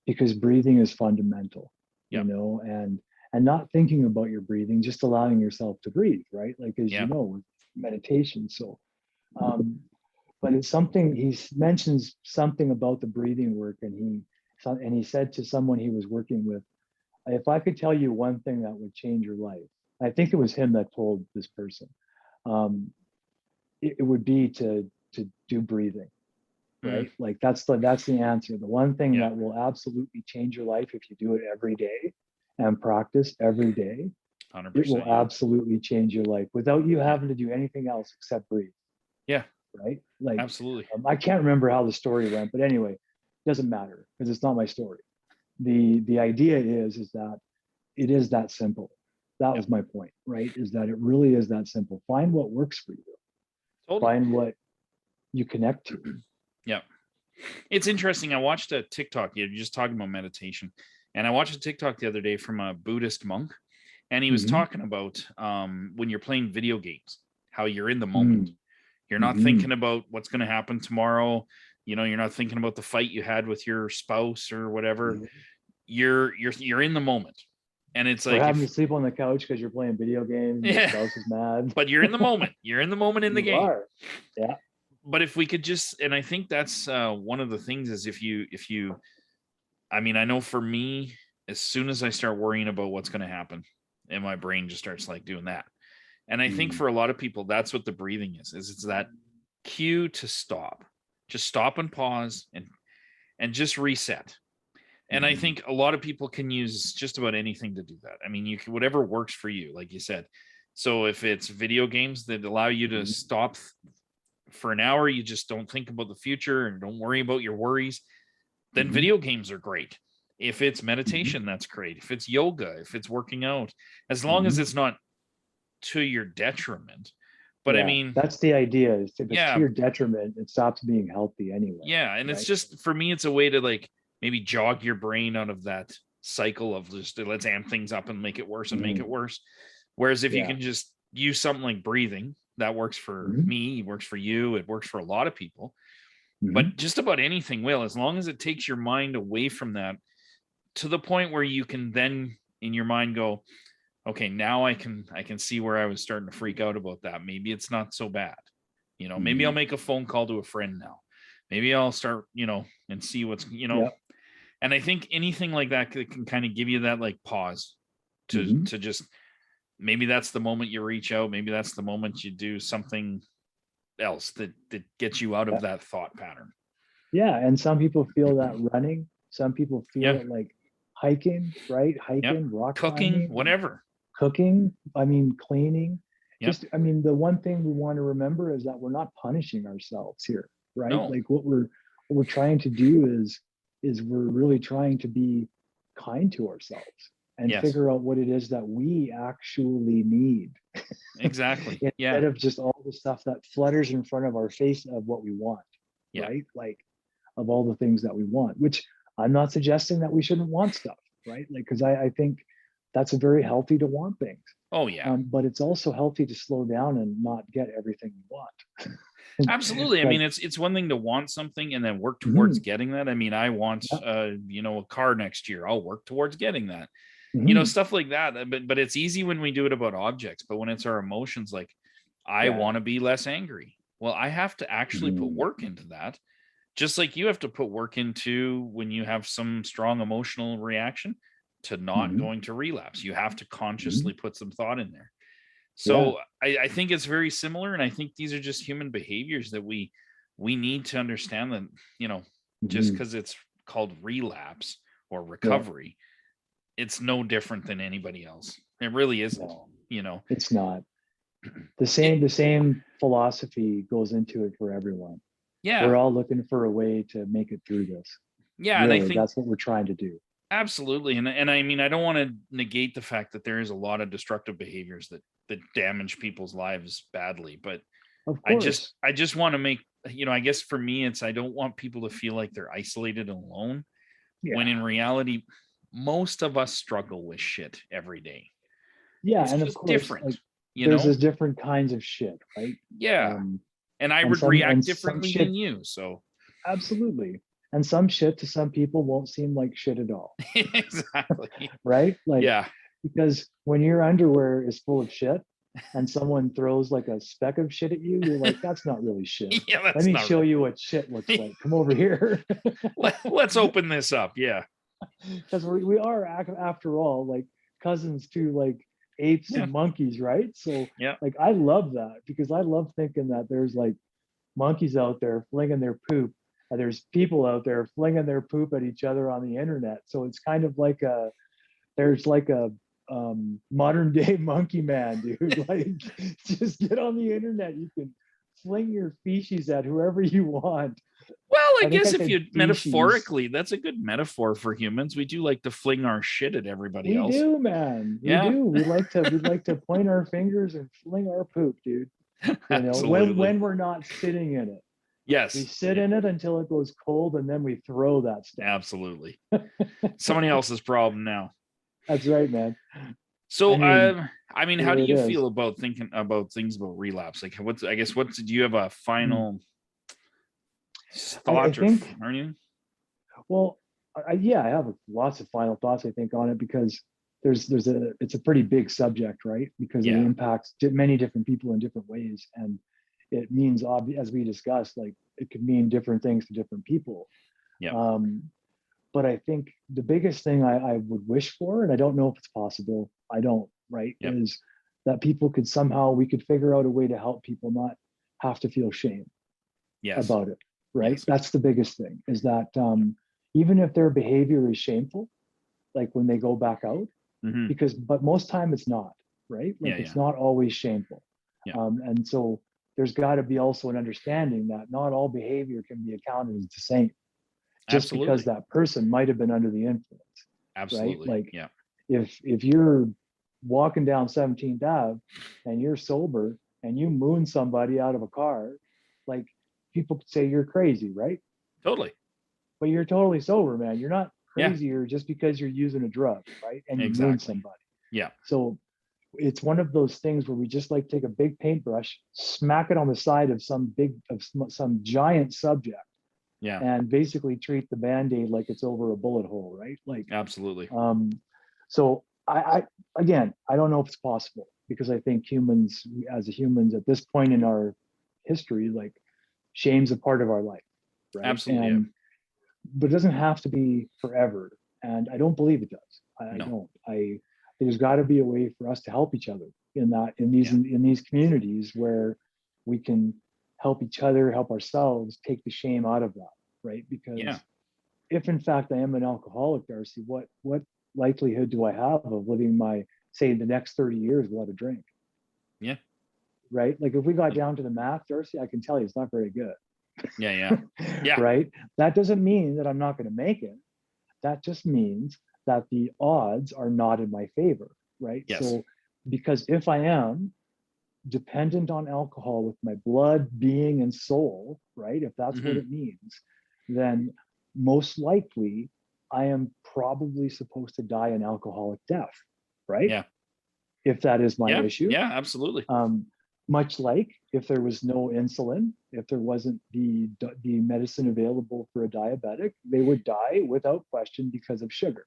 Because breathing is fundamental, Yeah. and not thinking about your breathing, just allowing yourself to breathe, right? Like as Yeah. you know, with meditation. So um, but it's something he mentions something about the breathing work, and he said to someone he was working with, if I could tell you one thing that would change your life, I think it was him that told this person, um, it would be to do breathing, Mm. right? Like that's the answer. The one thing Yeah. that will absolutely change your life if you do it every day and practice every day, it will 100%. Yeah. absolutely change your life without you Yeah. having to do anything else except breathe, Yeah. right? Like Absolutely. I can't remember how the story went, but anyway, it doesn't matter because it's not my story. The idea is that it is that simple. That Yeah. was my point, right? Is that it really is that simple. Find what works for you. Totally. Find what you connect to. Yeah. It's interesting. I watched a TikTok. You're just talking about meditation, and I watched a TikTok the other day from a Buddhist monk, and he was Mm-hmm. talking about when you're playing video games, how you're in the moment. Mm-hmm. You're not thinking about what's going to happen tomorrow. You're not thinking about the fight you had with your spouse or whatever. Mm-hmm. You're in the moment, and it's Or like having to if sleep on the couch because you're playing video games and your yeah, spouse is mad. but you're in the moment. You're in the moment in the You game. are. Yeah. But if we could just, and I think that's one of the things is if you I mean, I know for me, as soon as I start worrying about what's going to happen, and my brain just starts like doing that. And I think Mm-hmm. for a lot of people, that's what the breathing is it's that cue to stop, just stop and pause and just reset. And I Mm-hmm. think a lot of people can use just about anything to do that. I mean, you can, whatever works for you, like you said. So if it's video games that allow you to Mm-hmm. stop for an hour, you just don't think about the future and don't worry about your worries, then Mm-hmm. video games are great. If it's Mm-hmm. meditation, that's great. If it's yoga, if it's working out, as long as Mm-hmm. it's not to your detriment. But I Yeah, mean, that's the idea. Is if it's to yeah, your detriment, it stops being healthy anyway, yeah. And it's right? just for me, it's a way to like maybe jog your brain out of that cycle of just let's amp things up and make it worse and make Mm-hmm. it worse. Whereas if you Yeah. can just use something like breathing, that works for Mm-hmm. me, works for you, it works for a lot of people. Mm-hmm. But just about anything will, as long as it takes your mind away from that to the point where you can then in your mind go, okay, now I can see where I was starting to freak out about that. Maybe it's not so bad. Maybe I'll Mm-hmm. make a phone call to a friend now. Maybe I'll start, and see Yeah. and I think anything like that can kind of give you that like pause to Mm-hmm. to just maybe that's the moment you reach out, maybe that's the moment you do something else that gets you out of Yeah. that thought pattern. Yeah. And some people feel that running, some people feel Yeah. it like hiking, right? Yep. Hiking, rock Cooking, climbing, whatever. cooking, I mean, cleaning. Yep. Just, I mean, the one thing we want to remember is that we're not punishing ourselves here, right? No. Like what we're trying to do is we're really trying to be kind to ourselves and Yes. figure out what it is that we actually need Exactly. Yeah. instead of just all the stuff that flutters in front of our face of what we want, Yeah. right? Like of all the things that we want, which I'm not suggesting that we shouldn't want stuff, right? Like, because I think that's very healthy to want things. Oh yeah. But it's also healthy to slow down and not get everything you want. Absolutely. I But mean, it's one thing to want something and then work towards mhm, getting that. I mean, I want yeah, a car next year. I'll work towards getting that. mhm, Stuff like that. But it's easy when we do it about objects, but when it's our emotions, like I yeah, want to be less angry. Well, I have to actually put mhm, work into that. Just like you have to put work into when you have some strong emotional reaction to not mhm, going to relapse. You have to mhm, consciously put some thought in there. yeah, So I think it's very similar, and I think these are just human behaviors that we need to understand that, you know, just mhm, because it's called relapse or yeah. recovery, it's no different than anybody else. It really isn't, No, you know. it's not. The It, same philosophy goes into it for everyone. We're yeah, all looking for a way to make it through this. yeah, and I Really, think that's what we're trying to do. absolutely, and I mean, I don't want to negate the fact that there is a lot of destructive behaviors that damage people's lives badly, but Of I just course. I just want to make, I guess for me it's I don't want people to feel like they're isolated and alone when Yeah. in reality most of us struggle with shit every day. Yeah. It's And of just course, different, like there's know? those different kinds of shit, right? Yeah. Um, And I and would some react and some differently than shit, you. So absolutely. And some shit to some people won't seem like shit at all, exactly. right? Like, Yeah. because when your underwear is full of shit and someone throws like a speck of shit at you, you're like, that's not really shit. Yeah, Let that's me not show real. you what shit looks like. Come over here. Let's open this up. Yeah. Because we are after all like cousins to like apes Yeah. and monkeys, right? So Yeah. like I love that because I love thinking that there's like monkeys out there flinging their poop and there's people out there flinging their poop at each other on the internet. So it's kind of like there's like a modern day monkey man, dude. Like just get on the internet, you can fling your feces at whoever you want. Well, I I think guess I if said you feces. metaphorically, that's a good metaphor for humans. We do like to fling our shit at everybody We else. do, man. We Yeah, do. We like to point our fingers and fling our poop, dude. You know, absolutely. when we're not sitting in it. We Yes, sit in it until it goes cold and then we throw that stuff. absolutely. Somebody else's problem now. That's right, man. I So, mean, I mean, how do here it you is. feel about thinking about things about relapse? Like, I guess, do you have a Hmm. final I thought think, or anything? well, yeah, I have lots of final thoughts, I think, on it because it's a pretty big subject, right? Because it Yeah, impacts many different people in different ways. And it means, as we discussed, like it could mean different things to different people. yeah, Um, but I think the biggest thing I would wish for, and I don't know if it's possible, I don't, right, yep, is that people could somehow, we could figure out a way to help people not have to feel shame yes, about it, right? yes, That's the biggest thing is that even if their behavior is shameful, like when they go back out, hmm, but most time it's not, right? yeah, Like it's yeah, not always shameful. yeah, And so there's got to be also an understanding that not all behavior can be accounted as the same just because absolutely, that person might have been under the influence, right? absolutely, Like yeah, if you're walking down 17th Ave and you're sober and you moon somebody out of a car, like people could say you're crazy, right? totally, But you're totally sober, man. You're not yeah, crazier just because you're using a drug, right? And you moon exactly, somebody. yeah, So it's one of those things where we just like take a big paintbrush, smack it on the side of some giant subject, yeah, and basically treat the band-aid like it's over a bullet hole, right? Like, absolutely, um, so I again, I don't know if it's possible because I think humans, as humans, at this point in our history, like shame's a part of our life, right? absolutely, yeah, And but it doesn't have to be forever, and I don't believe it does. I no, don't. There's got to be a way for us to help each other in that in these yeah, in these communities where we can help each other, help ourselves take the shame out of that, right? Because Yeah. if in fact I am an alcoholic, Darcy, what likelihood do I have of living my, say, the next 30 years without a drink? Yeah. Right? Like if we got down to the math, Darcy, I can tell you it's not very good. Yeah. Yeah. Yeah. Right? That doesn't mean that I'm not going to make it. That just means that the odds are not in my favor, right? Yes. So because if I am dependent on alcohol with my blood, being, and soul, right? If that's what Hmm. it means, then most likely I am probably supposed to die an alcoholic death, right? Yeah. If that is my Yeah. issue. Yeah. Absolutely. Um, much like if there was no insulin, if there wasn't the medicine available for a diabetic, they would die without question because of sugar,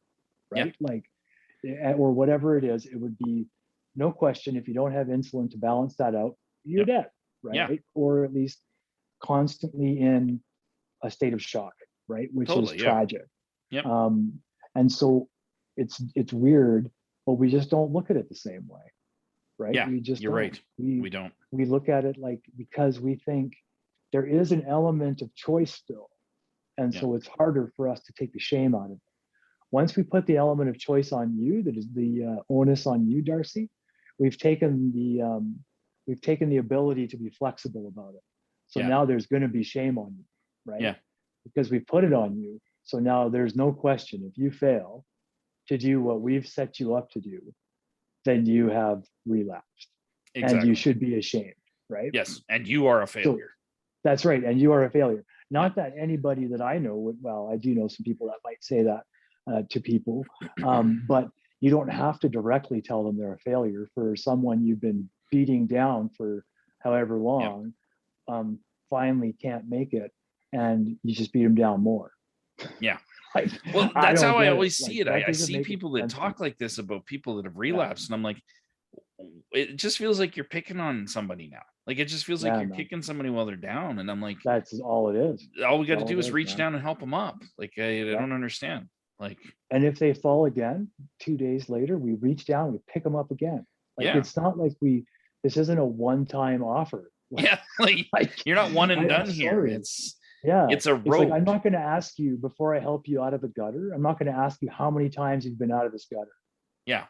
Yeah. right? Like, or whatever it is, it would be no question. If you don't have insulin to balance that out, you're Yep. dead, Yeah. right? Or at least constantly in a state of shock, right? Which is Totally. Yeah. tragic. Yep. And so it's weird, but we just don't look at it the same way, right? Yeah. We just You're don't. right. We don't. We look at it like, because we think there is an element of choice still, and Yeah. so it's harder for us to take the shame out of it. Once we put the element of choice on you, that is the onus on you, Darcy, we've taken the ability to be flexible about it. So Yeah. now there's going to be shame on you, right? Yeah. Because we put it on you. So now there's no question, if you fail to do what we've set you up to do, then you have relapsed and you Exactly. should be ashamed, right? Yes. And you are a So failure. that's right. And you are a failure. Yeah. Not that anybody that I know would, well, I do know some people that might say that to people, but you don't have to directly tell them they're a failure. For someone you've been beating down for however Yep. long, finally can't make it, and you just beat them down more. Yeah. Like, Well, I that's don't how I get it. always Like, see it. that I doesn't see make people that sense to me. talk like this about people that have Yeah, relapsed, and I'm like, it just feels like you're picking on somebody now. Like it just feels like yeah, you're man. kicking somebody while they're down, and I'm like, That's all it is. all we That's got to all do it is is, reach man. down and help them up. Like I Yeah. don't understand. Like, And if they fall again, 2 days later, we reach down, we pick them up again. Like, yeah, it's not like this isn't a one-time offer. Like, yeah, like like you're not one and I'm done here. sorry. Yeah. It's a It's like, I'm road. not going to ask you before I help you out of the gutter. I'm not going to ask you how many times you've been out of this gutter. Yeah,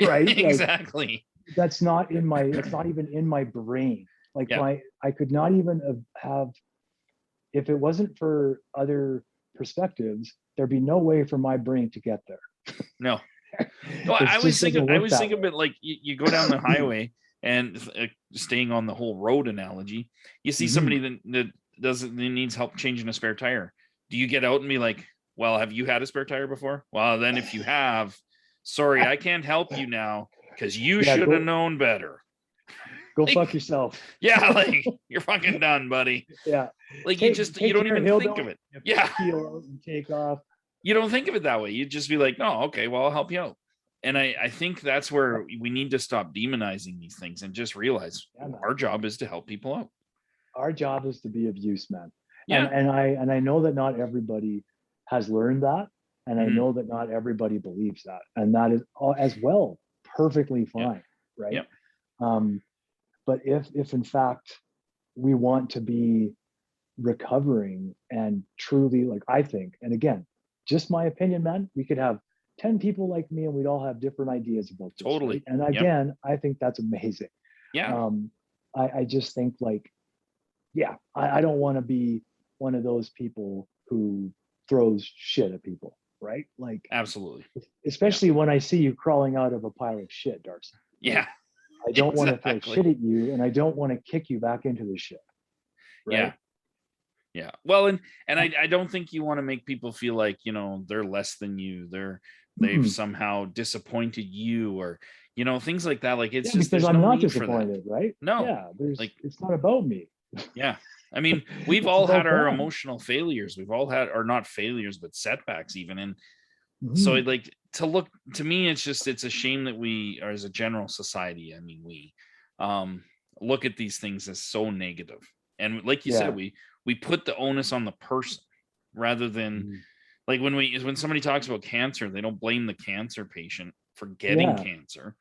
Right? Like, exactly. it's not even in my brain. Like, Yeah, I could not even have, if it wasn't for other perspectives, there'd be no way for my brain to get there. no. No, It I was just thinking. doesn't I work was that thinking, way. but like you go down the highway and staying on the whole road analogy, you see Mhm. somebody that needs help changing a spare tire. Do you get out and be like, "Well, have you had a spare tire before?" Well, then if you have, sorry, I can't help you now because you Yeah, should have known better. go Like, fuck yourself. yeah, like you're fucking done, buddy. Yeah. Like you Take don't care, even think of Hilda. it. You put Yeah, the keel out and take off. you don't think of it that way. You just be like, "No, okay, well, I'll help you out." And I think that's where we need to stop demonizing these things and just realize Yeah, man. our job is to help people out. Our job is to be of use, man. Yeah. And I know that not everybody has learned that, and I Mhm. know that not everybody believes that, and that is all as well perfectly Yeah. fine, right? Yep. But if in fact we want to be recovering and truly, like, I think, and again, just my opinion, man, we could have 10 people like me and we'd all have different ideas about this, Totally. right? And Yep. again, I think that's amazing. Yeah. I just think, like, yeah, I don't want to be one of those people who throws shit at people, right? Like, Absolutely. especially when I see you crawling out of a pile of shit, Darcy. Like, Yeah. I don't want to throw Exactly. shit at you, and I don't want to kick you back into the shit. Right? Yeah. Yeah. Well, and I don't think you want to make people feel like, they're less than you. They've Mhm. somehow disappointed you, or things like that. Like it's Yeah, just because there's I'm no not need for that. disappointed, right? No. Yeah, Like, it's not about me. yeah. I mean, we've It's all had about our them. emotional failures. We've all had, or not failures, but setbacks even. And so Mhm. like to me, it's a shame that we are, as a general society, I mean, we look at these things as so negative. And like you said, Yeah. we put the onus on the person rather than, Mhm. like, when somebody talks about cancer, they don't blame the cancer patient for getting Yeah. cancer.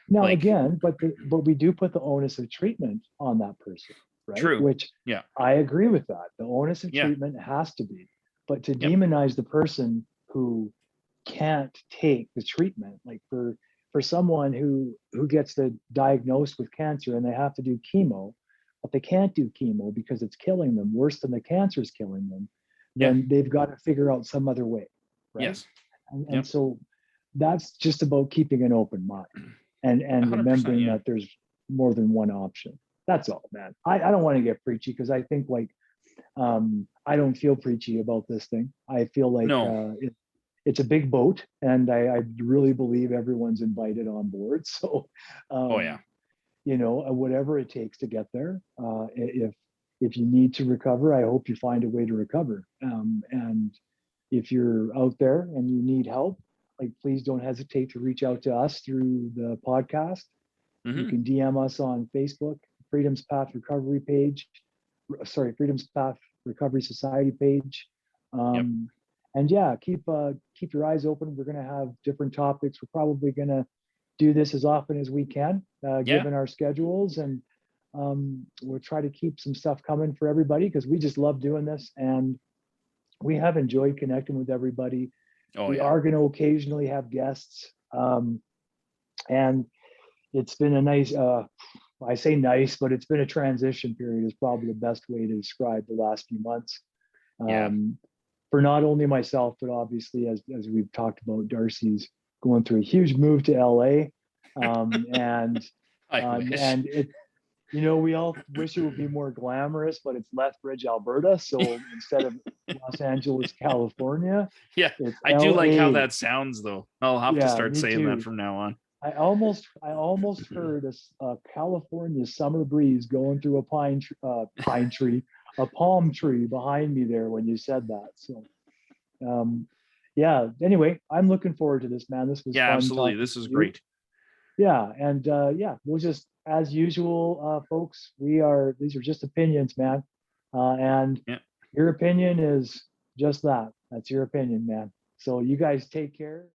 Now Like, again, but we do put the onus of treatment on that person. right? True. Which Yeah. I agree with that. The onus of Yeah. treatment has to be, but to Yep. demonize the person who can't take the treatment, like for someone who gets diagnosed with cancer and they have to do chemo, but they can't do chemo because it's killing them worse than the cancer is killing them, Yeah. then they've got to figure out some other way, right? Yes. And Yep. so that's just about keeping an open mind and 100%. remembering Yeah. that there's more than one option. That's all, man. I don't want to get preachy because I think like I don't feel preachy about this thing. I feel like No. it's a big boat, and I really believe everyone's invited on board. So, Oh yeah. you know, whatever it takes to get there. If you need to recover, I hope you find a way to recover. And if you're out there and you need help, like please don't hesitate to reach out to us through the podcast. You Hmm. can DM us on Facebook, Freedom's Path Recovery page. Sorry, Freedom's Path Recovery Society page. Yep. And yeah, keep your eyes open. We're gonna have different topics. We're probably gonna do this as often as we can, Yeah. given our schedules, and we'll try to keep some stuff coming for everybody because we just love doing this, and we have enjoyed connecting with everybody. Oh We yeah. are going to occasionally have guests, and it's been a nice. I say nice, but it's been a transition period. Is probably the best way to describe the last few months. Yeah. For not only myself, but obviously, as we've talked about, Darcy's going through a huge move to LA, and I wish. and it, you know, we all wish it would be more glamorous, but it's Lethbridge, Alberta. So instead of Los Angeles, California, Yeah. it's I do like how LA. that sounds though. I'll have to Yeah, start me saying that too. from now on. I almost heard a California summer breeze going through a pine tree, a palm tree behind me there when you said that. So, yeah. Anyway, I'm looking forward to this, man. This was Yeah, fun absolutely. talking This to is you. great. Yeah, and yeah, we'll just, as usual, folks. These are just opinions, man, and Yeah. your opinion is just that. That's your opinion, man. So you guys take care.